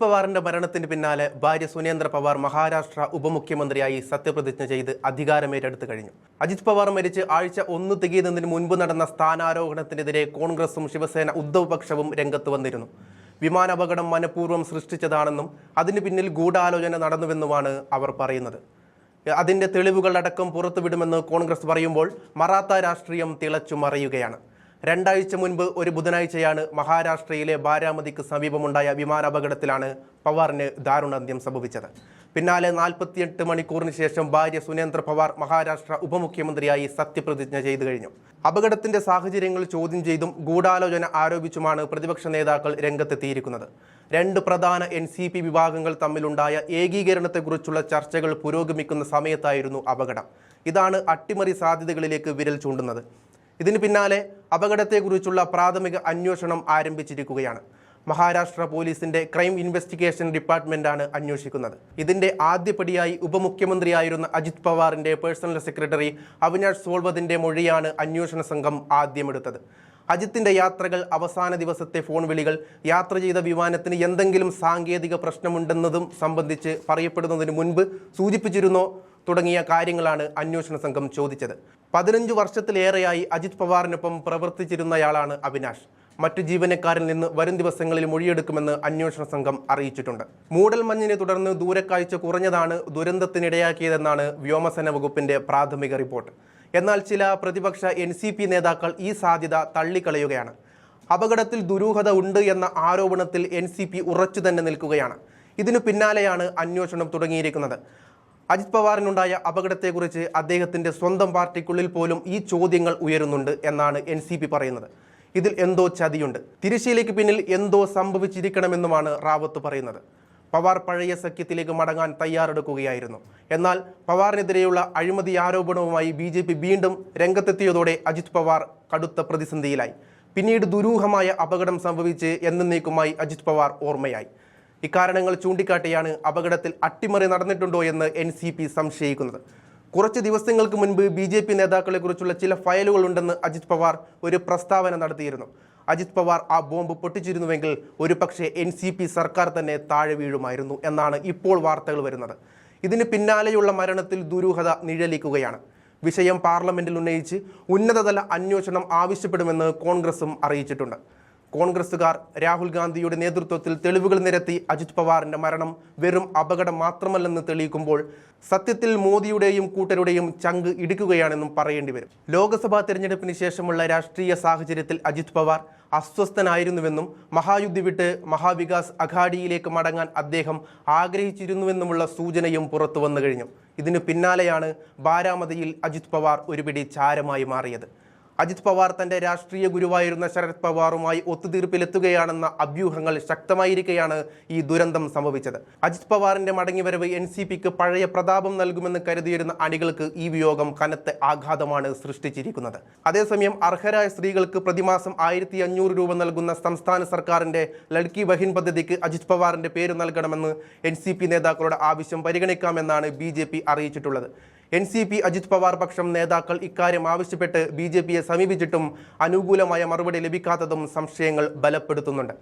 പവാറിന്റെ മരണത്തിന് പിന്നാലെ ഭാര്യ സുനേന്ദ്ര പവാർ മഹാരാഷ്ട്ര ഉപമുഖ്യമന്ത്രിയായി സത്യപ്രതിജ്ഞ ചെയ്ത് അധികാരമേറ്റെടുത്തു കഴിഞ്ഞു. അജിത് പവാർ മരിച്ച് ആഴ്ച 1 തികയുന്നതിന് മുൻപ് നടന്ന സ്ഥാനാരോഹണത്തിനെതിരെ കോൺഗ്രസും ശിവസേന ഉദ്ധവ് പക്ഷവും രംഗത്ത് വന്നിരുന്നു. വിമാനാപകടം മനഃപൂർവ്വം സൃഷ്ടിച്ചതാണെന്നും അതിന് പിന്നിൽ ഗൂഢാലോചന നടന്നുവെന്നുമാണ് അവർ പറയുന്നത്. അതിന്റെ തെളിവുകളടക്കം പുറത്തുവിടുമെന്ന് കോൺഗ്രസ് പറയുമ്പോൾ മറാത്ത രാഷ്ട്രീയം തിളച്ചു മറിയുകയാണ്. 2 ആഴ്ച മുൻപ് ഒരു ബുധനാഴ്ചയാണ് മഹാരാഷ്ട്രയിലെ ബാരാമതിക്ക് സമീപമുണ്ടായ വിമാനാപകടത്തിലാണ് പവാറിന് ദാരുണാന്ത്യം സംഭവിച്ചത്. പിന്നാലെ 48 മണിക്കൂറിന് ശേഷം ഭാര്യ സുനേന്ദ്ര പവാർ മഹാരാഷ്ട്ര ഉപമുഖ്യമന്ത്രിയായി സത്യപ്രതിജ്ഞ ചെയ്തു കഴിഞ്ഞു. അപകടത്തിന്റെ സാഹചര്യങ്ങൾ ചോദ്യം ചെയ്തും ഗൂഢാലോചന ആരോപിച്ചുമാണ് പ്രതിപക്ഷ നേതാക്കൾ രംഗത്തെത്തിയിരിക്കുന്നത്. 2 പ്രധാന NCP വിഭാഗങ്ങൾ തമ്മിലുണ്ടായ ഏകീകരണത്തെക്കുറിച്ചുള്ള ചർച്ചകൾ പുരോഗമിക്കുന്ന സമയത്തായിരുന്നു അപകടം. ഇതാണ് അട്ടിമറി സാധ്യതകളിലേക്ക് വിരൽ ചൂണ്ടുന്നത്. ഇതിന് പിന്നാലെ അപകടത്തെക്കുറിച്ചുള്ള പ്രാഥമിക അന്വേഷണം ആരംഭിച്ചിരിക്കുകയാണ്. മഹാരാഷ്ട്ര പോലീസിന്റെ ക്രൈം ഇൻവെസ്റ്റിഗേഷൻ ഡിപ്പാർട്ട്മെന്റാണ് അന്വേഷിക്കുന്നത്. ഇതിന്റെ ആദ്യപടിയായി ഉപമുഖ്യമന്ത്രിയായിരുന്ന അജിത് പവാറിന്റെ പേഴ്സണൽ സെക്രട്ടറി അവിനാഷ് സോൾവതിന്റെ മൊഴിയാണ് അന്വേഷണ സംഘം ആദ്യമെടുത്തത്. അജിത്തിന്റെ യാത്രകൾ, അവസാന ദിവസത്തെ ഫോൺ വിളികൾ, യാത്ര ചെയ്ത വിമാനത്തിന് എന്തെങ്കിലും സാങ്കേതിക പ്രശ്നമുണ്ടെന്നതും സംബന്ധിച്ച് പറയപ്പെടുന്നതിന് മുൻപ് സൂചിപ്പിച്ചിരുന്നോ തുടങ്ങിയ കാര്യങ്ങളാണ് അന്വേഷണ സംഘം ചോദിച്ചത്. 15 വർഷത്തിലേറെയായി അജിത് പവാറിനൊപ്പം പ്രവർത്തിച്ചിരുന്നയാളാണ് അവിനാഷ്. മറ്റു ജീവനക്കാരിൽ നിന്ന് വരും ദിവസങ്ങളിൽ മൊഴിയെടുക്കുമെന്ന് അന്വേഷണ സംഘം അറിയിച്ചിട്ടുണ്ട്. മൂടൽമഞ്ഞിനെ തുടർന്ന് ദൂരക്കാഴ്ച കുറഞ്ഞതാണ് ദുരന്തത്തിനിടയാക്കിയതെന്നാണ് വ്യോമസേന വകുപ്പിന്റെ പ്രാഥമിക റിപ്പോർട്ട്. എന്നാൽ ചില പ്രതിപക്ഷ NCP നേതാക്കൾ ഈ സാധ്യത തള്ളിക്കളയുകയാണ്. അപകടത്തിൽ ദുരൂഹത ഉണ്ട് എന്ന ആരോപണത്തിൽ NCP ഉറച്ചു തന്നെ നിൽക്കുകയാണ്. ഇതിനു പിന്നാലെയാണ് അന്വേഷണം തുടങ്ങിയിരിക്കുന്നത്. അജിത് പവാറിനുണ്ടായ അപകടത്തെക്കുറിച്ച് അദ്ദേഹത്തിന്റെ സ്വന്തം പാർട്ടിക്കുള്ളിൽ പോലും ഈ ചോദ്യങ്ങൾ ഉയരുന്നുണ്ട് എന്നാണ് NCP പറയുന്നത്. ഇതിൽ എന്തോ ചതിയുണ്ട്, തിരശ്ശീലയ്ക്ക് പിന്നിൽ എന്തോ സംഭവിച്ചിരിക്കണമെന്നുമാണ് റാവത്ത് പറയുന്നത്. പവാർ പഴയ സഖ്യത്തിലേക്ക് മടങ്ങാൻ തയ്യാറെടുക്കുകയായിരുന്നു. എന്നാൽ പവാറിനെതിരെയുള്ള അഴിമതി ആരോപണവുമായി BJP വീണ്ടും രംഗത്തെത്തിയതോടെ അജിത് പവാർ കടുത്ത പ്രതിസന്ധിയിലായി. പിന്നീട് ദുരൂഹമായ അപകടം സംഭവിച്ച് എന്നേക്കുമായി അജിത് പവാർ ഓർമ്മയായി. ഇക്കാരണങ്ങൾ ചൂണ്ടിക്കാട്ടിയാണ് അപകടത്തിൽ അട്ടിമറി നടന്നിട്ടുണ്ടോ എന്ന് NCP സംശയിക്കുന്നത്. കുറച്ച് ദിവസങ്ങൾക്ക് മുൻപ് BJP നേതാക്കളെക്കുറിച്ചുള്ള ചില ഫയലുകൾ ഉണ്ടെന്ന് അജിത് പവാർ ഒരു പ്രസ്താവന നടത്തിയിരുന്നു. അജിത് പവാർ ആ ബോംബ് പൊട്ടിച്ചിരുന്നുവെങ്കിൽ ഒരുപക്ഷെ NCP സർക്കാർ തന്നെ താഴെ വീഴുമായിരുന്നു എന്നാണ് ഇപ്പോൾ വാർത്തകൾ വരുന്നത്. ഇതിന് പിന്നാലെയുള്ള മരണത്തിൽ ദുരൂഹത നിഴലിക്കുകയാണ്. വിഷയം പാർലമെന്റിൽ ഉന്നയിച്ച് ഉന്നതതല അന്വേഷണം ആവശ്യപ്പെടുമെന്ന് കോൺഗ്രസും അറിയിച്ചിട്ടുണ്ട്. കോൺഗ്രസുകാർ രാഹുൽ ഗാന്ധിയുടെ നേതൃത്വത്തിൽ തെളിവുകൾ നിരത്തി അജിത് പവാറിന്റെ മരണം വെറും അപകടം മാത്രമല്ലെന്ന് തെളിയിക്കുമ്പോൾ സത്യത്തിൽ മോദിയുടെയും കൂട്ടരുടെയും ചങ്ക് ഇടിക്കുകയാണെന്നും പറയേണ്ടി വരും. ലോക്സഭാ തെരഞ്ഞെടുപ്പിന് ശേഷമുള്ള രാഷ്ട്രീയ സാഹചര്യത്തിൽ അജിത് പവാർ അസ്വസ്ഥനായിരുന്നുവെന്നും മഹായുദ്ധി വിട്ട് മഹാവികാസ് അഘാഡിയിലേക്ക് മടങ്ങാൻ അദ്ദേഹം ആഗ്രഹിച്ചിരുന്നുവെന്നുമുള്ള സൂചനയും പുറത്തു വന്നു കഴിഞ്ഞു. ഇതിനു പിന്നാലെയാണ് ബാരാമതിയിൽ അജിത് പവാർ ഒരുപിടി ചാരമായി മാറിയത്. അജിത് പവാർ തന്റെ രാഷ്ട്രീയ ഗുരുവായിരുന്ന ശരത് പവാറുമായി ഒത്തുതീർപ്പിലെത്തുകയാണെന്ന അഭ്യൂഹങ്ങൾ ശക്തമായിരിക്കെയാണ് ഈ ദുരന്തം സംഭവിച്ചത്. അജിത് പവാറിന്റെ മടങ്ങിവരവ് NCPക്ക് പഴയ പ്രതാപം നൽകുമെന്ന് കരുതിയിരുന്ന അണികൾക്ക് ഈ വിയോഗം കനത്ത ആഘാതമാണ് സൃഷ്ടിച്ചിരിക്കുന്നത്. അതേസമയം അർഹരായ സ്ത്രീകൾക്ക് പ്രതിമാസം 1500 രൂപ നൽകുന്ന സംസ്ഥാന സർക്കാരിന്റെ ലഡ്കി ബഹിൻ പദ്ധതിക്ക് അജിത് പവാറിന്റെ പേര് നൽകണമെന്ന് NCP നേതാക്കളുടെ ആവശ്യം പരിഗണിക്കാമെന്നാണ് BJP അറിയിച്ചിട്ടുള്ളത്. NCP അജിത് പവാർ പക്ഷം നേതാക്കൾ ഇക്കാര്യം ആവശ്യപ്പെട്ട് BJPയെ സമീപിച്ചിട്ടും അനുകൂലമായ മറുപടി ലഭിക്കാത്തതും സംശയങ്ങൾ ബലപ്പെടുത്തുന്നുണ്ട്.